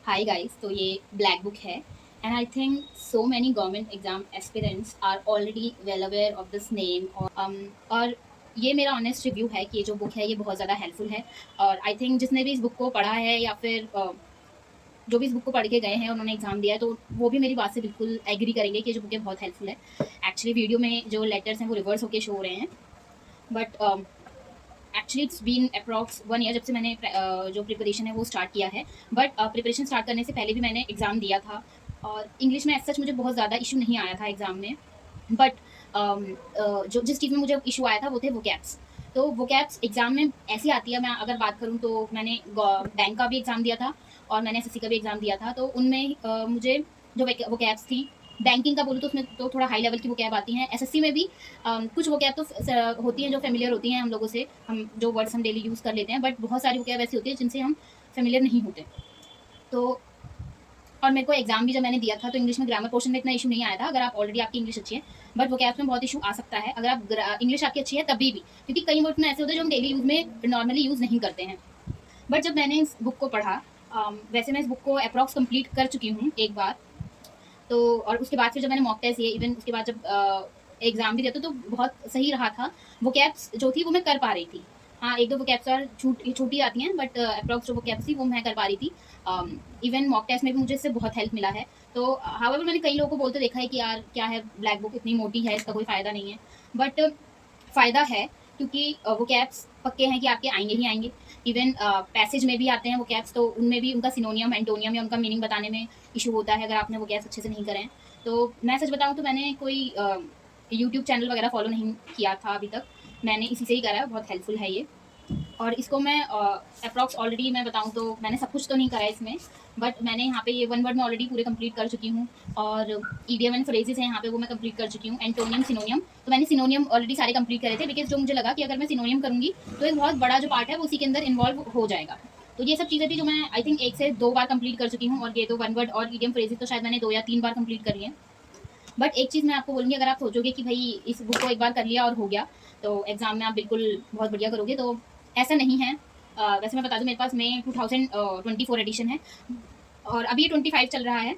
हाय guys, तो ये black book है and I think so many government exam aspirants are already well aware of this name और ये मेरा ऑनेस्ट रिव्यू है कि ये जो बुक है ये बहुत ज़्यादा हेल्पफुल है। और आई थिंक जिसने भी इस बुक को पढ़ा है या फिर जो भी इस बुक को पढ़ के गए हैं उन्होंने एग्जाम दिया है तो वो भी मेरी बात से बिल्कुल एग्री करेंगे कि ये जो बुक है बहुत हेल्पफुल है। एक्चुअली वीडियो में जो लेटर्स हैं वो रिवर्स होकर शो हो रहे हैं, but actually it's been approx 1 year जब से मैंने जो प्रिपरेशन है वो स्टार्ट किया है। बट प्रिपरेशन स्टार्ट करने से पहले भी मैंने एग्ज़ाम दिया था और इंग्लिश में एज सच मुझे बहुत ज़्यादा इशू नहीं आया था एग्ज़ाम में। बट जो जिस चीज़ में मुझे इशू आया था वो थे वोकैब्स। तो वोकैब्स एग्ज़ाम में ऐसी आती है, मैं अगर बात करूँ तो मैंने बैंक का भी एग्ज़ाम दिया था और मैंने एसएससी का भी एग्ज़ाम दिया था। तो उनमें मुझे जो वोकैब्स थी, बैंकिंग का बोलूँ तो उसमें तो थोड़ा हाई लेवल की वोकैब आती हैं। एसएससी में भी कुछ वोकैब तो होती हैं जो फेमिलियर होती हैं हम लोगों से, हम जो वर्ड्स हम डेली यूज़ कर लेते हैं, बट बहुत सारी वोकैब ऐसी होती है जिनसे हम फेमिलियर नहीं होते। तो और मेरे को एग्जाम भी जब मैंने दिया था तो इंग्लिश में ग्रामर पोर्शन में इतना इशू नहीं आया था, अगर आप ऑलरेडी आपकी इंग्लिश अच्छी है। बट वोकैब्स में बहुत इशू आ सकता है अगर आप इंग्लिश आपकी अच्छी है तभी भी, क्योंकि कई वर्ड में ऐसे होते हैं जो हम डेली यूज़ में नॉर्मली यूज़ नहीं करते हैं। बट जब मैंने इस बुक को पढ़ा, वैसे मैं इस बुक को अप्रॉक्स कंप्लीट कर चुकी हूँ एक बार। तो और उसके बाद फिर जब मैंने मॉक टेस्ट दिए, इवन उसके बाद जब एग्ज़ाम भी दिया तो बहुत सही रहा था। वोकैब्स जो थी वो मैं कर पा रही थी। हाँ, 1-2 वोकैब्स और छूटी आती हैं, बट अप्रॉक्स जो वोकैब्स थी वो मैं कर पा रही थी। इवन मॉक टेस्ट में भी मुझे इससे बहुत हेल्प मिला है। तो हाउएवर मैंने कई लोगों को बोलते देखा है कि यार क्या है, ब्लैक बुक इतनी मोटी है, इसका कोई फ़ायदा नहीं है। बट फ़ायदा है, क्योंकि वोकैब्स पक्के हैं कि आपके आएँगे ही आएँगे। इवन पैसेज में भी आते हैं वोकैब्स, तो उनमें भी उनका सिनोनियम, एंटोनियम या उनका मीनिंग बताने में इशू होता है अगर आपने वोकैब्स अच्छे से नहीं करे हैं। तो मैं सच बताऊँ तो मैंने कोई यूट्यूब चैनल वगैरह फ़ॉलो नहीं किया था अभी तक। मैंने इसी से ही करा है, बहुत हेल्पफुल है ये। और इसको मैं अप्रॉक्स ऑलरेडी मैं बताऊँ तो मैंने सब कुछ तो नहीं करा है इसमें, बट मैंने यहाँ पे ये 1 वर्ड में ऑलरेडी पूरे कंप्लीट कर चुकी हूँ। और ईडियम एंड फ्रेजेस हैं यहाँ पे, वो मैं कंप्लीट कर चुकी हूँ। एंटोनियम, सिनोनियम, तो मैंने सिनोनियम ऑलरेडी सारे कंप्लीट करे थे, बिकॉज़ जो मुझे लगा कि अगर मैं सिनोनियम करूँगी तो एक बहुत बड़ा जो पार्ट है वो उसी के अंदर इन्वॉल्व हो जाएगा। तो ये सब चीज़ें थी जो मैं आई थिंक 1 से 2 बार कंप्लीट कर चुकी हूँ, और ये तो 1 वर्ड और ईडियम फ्रेजेस तो शायद मैंने 2 या 3 बार कंप्लीट करी हैं। बट एक चीज़ मैं आपको बोलूँगी, अगर आप सोचोगे कि भई इस बुक को एक बार कर लिया और हो गया, तो एग्ज़ाम में आप बिल्कुल बहुत बढ़िया करोगे, तो ऐसा नहीं है। वैसे मैं बता दूँ, मेरे पास मई 2024 एडिशन है और अभी ये 25 चल रहा है।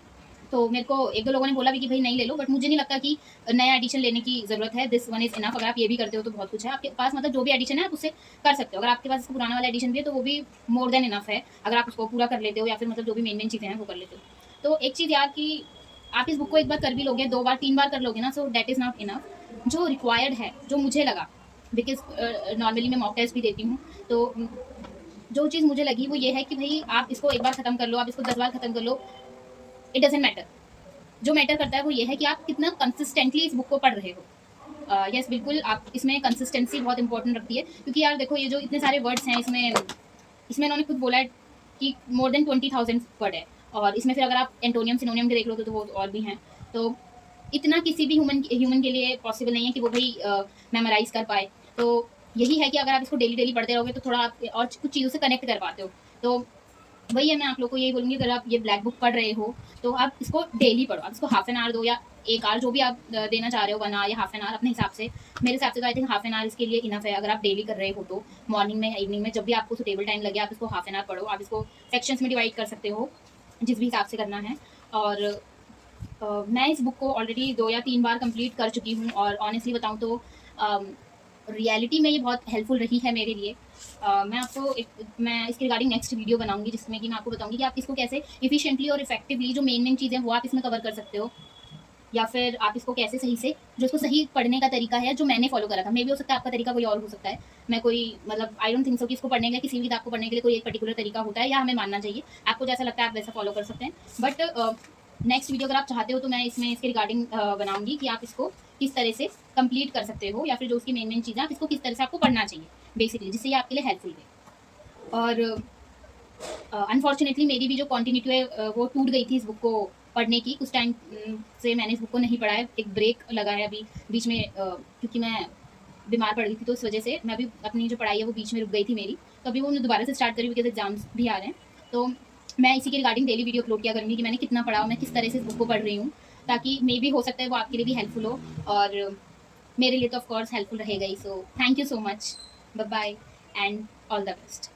तो मेरे को 1-2 लोगों ने बोला भी कि भई नहीं ले लो, बट मुझे नहीं लगता कि नया एडिशन लेने की ज़रूरत है। This one is enough. अगर आप ये भी करते हो तो बहुत कुछ है आपके पास, मतलब जो भी एडिशन है आप उससे कर सकते हो। अगर आपके पास इसका पुराना वाला एडिशन भी है तो वो भी मोर देन इनफ है, अगर आप उसको पूरा कर लेते हो या फिर मतलब जो भी मेन चीज़ें हैं वो कर लेते हो। तो एक चीज़ यार, कि आप इस बुक को एक बार कर भी लोगे, 2 बार 3 बार कर लोगे ना, so that is not enough. जो रिक्वायर्ड है, जो मुझे लगा, बिकॉज़ नॉर्मली मैं मॉक टेस्ट भी देती हूँ, तो जो चीज़ मुझे लगी वो ये है कि भई आप इसको एक बार खत्म कर लो, आप इसको 10 बार खत्म कर लो, इट डज़न्ट मैटर। जो मैटर करता है वो ये है कि आप कितना कंसिस्टेंटली इस बुक को पढ़ रहे हो। यस, बिल्कुल, आप इसमें कंसिस्टेंसी बहुत इंपॉर्टेंट रखती है, क्योंकि यार देखो, ये जो इतने सारे वर्ड्स हैं इसमें इसमें इन्होंने खुद बोला है कि मोर देन 20,000 वर्ड है। और इसमें फिर अगर आप एंटोनियम, सिनोनियम के देख लो तो वो और भी हैं। तो इतना किसी भी ह्यूमन के लिए पॉसिबल नहीं है कि वो भाई मेमोराइज़ कर पाए। तो यही है कि अगर आप इसको डेली पढ़ते रहोगे तो थोड़ा आप और कुछ चीज़ों से कनेक्ट कर पाते हो। तो वही है, मैं आप लोग को यही बोलूँगी, अगर आप ये ब्लैक बुक पढ़ रहे हो तो आप इसको डेली पढ़ो। आप इसको हाफ एन आवर दो या 1 आवर, जो भी आप देना चाह रहे हो, 1 आवर या हाफ एन आवर अपने हिसाब से। मेरे हिसाब से तो I think half an hour इसके लिए इनफ है, अगर आप डेली कर रहे हो तो। मॉर्निंग में, इवनिंग में, जब भी आपको सुटेबल टाइम लगे आप इसको हाफ एन आवर पढ़ो। आप इसको सेक्शंस में डिवाइड कर सकते हो, जिस भी हिसाब से करना है। और मैं इस बुक को ऑलरेडी 2 या 3 बार कंप्लीट कर चुकी हूँ, और ऑनेस्टली बताऊँ तो रियलिटी में ये बहुत हेल्पफुल रही है मेरे लिए। मैं इसके रिगार्डिंग नेक्स्ट वीडियो बनाऊँगी, जिसमें कि मैं आपको बताऊँगी कि आप इसको कैसे एफिशिएंटली और इफेक्टिवली जो मेन चीज़ें हैं वो आप इसमें कवर कर सकते हो, या फिर आप इसको कैसे सही से, जो इसको सही पढ़ने का तरीका है जो मैंने फॉलो करा था। मे बी हो सकता है आपका तरीका कोई और हो सकता है। मैं कोई मतलब आई डोंट थिंक सो कि इसको पढ़ने का, किसी भी किताब को पढ़ने के लिए कोई एक पर्टिकुलर तरीका होता है या हमें मानना चाहिए। आपको जैसा लगता है आप वैसा फॉलो कर सकते हैं। बट नेक्स्ट वीडियो अगर आप चाहते हो तो मैं इसमें इसके रिगार्डिंग बनाऊँगी कि आप इसको किस तरह से कंप्लीट कर सकते हो, या फिर जो उसकी मेन चीज़ें आप इसको किस तरह से आपको पढ़ना चाहिए बेसिकली, जिससे ये आपके लिए हेल्पफुल है। और अनफॉर्चुनेटली मेरी भी जो कंटिन्यूटी है वो टूट गई थी इस बुक को पढ़ने की। कुछ टाइम से मैंने इस बुक को नहीं पढ़ा है, एक ब्रेक लगा है अभी बीच में, क्योंकि मैं बीमार पड़ गई थी तो इस वजह से मैं अभी अपनी जो पढ़ाई है वो बीच में रुक गई थी मेरी। तो अभी वो मैं दोबारा से स्टार्ट करी, बिकॉज एग्जाम्स भी आ रहे हैं। तो मैं इसी के रिगार्डिंग डेली वीडियो अपलोड किया करूँगी कि मैंने कितना पढ़ा और मैं किस तरह से इस बुक को पढ़ रही हूँ, ताकि मे भी हो सकता है वो आपके लिए भी हेल्पफुल हो, और मेरे लिए तो ऑफकोर्स हेल्पफुल रहेगा ही। So thank you so much, bye bye and all the best.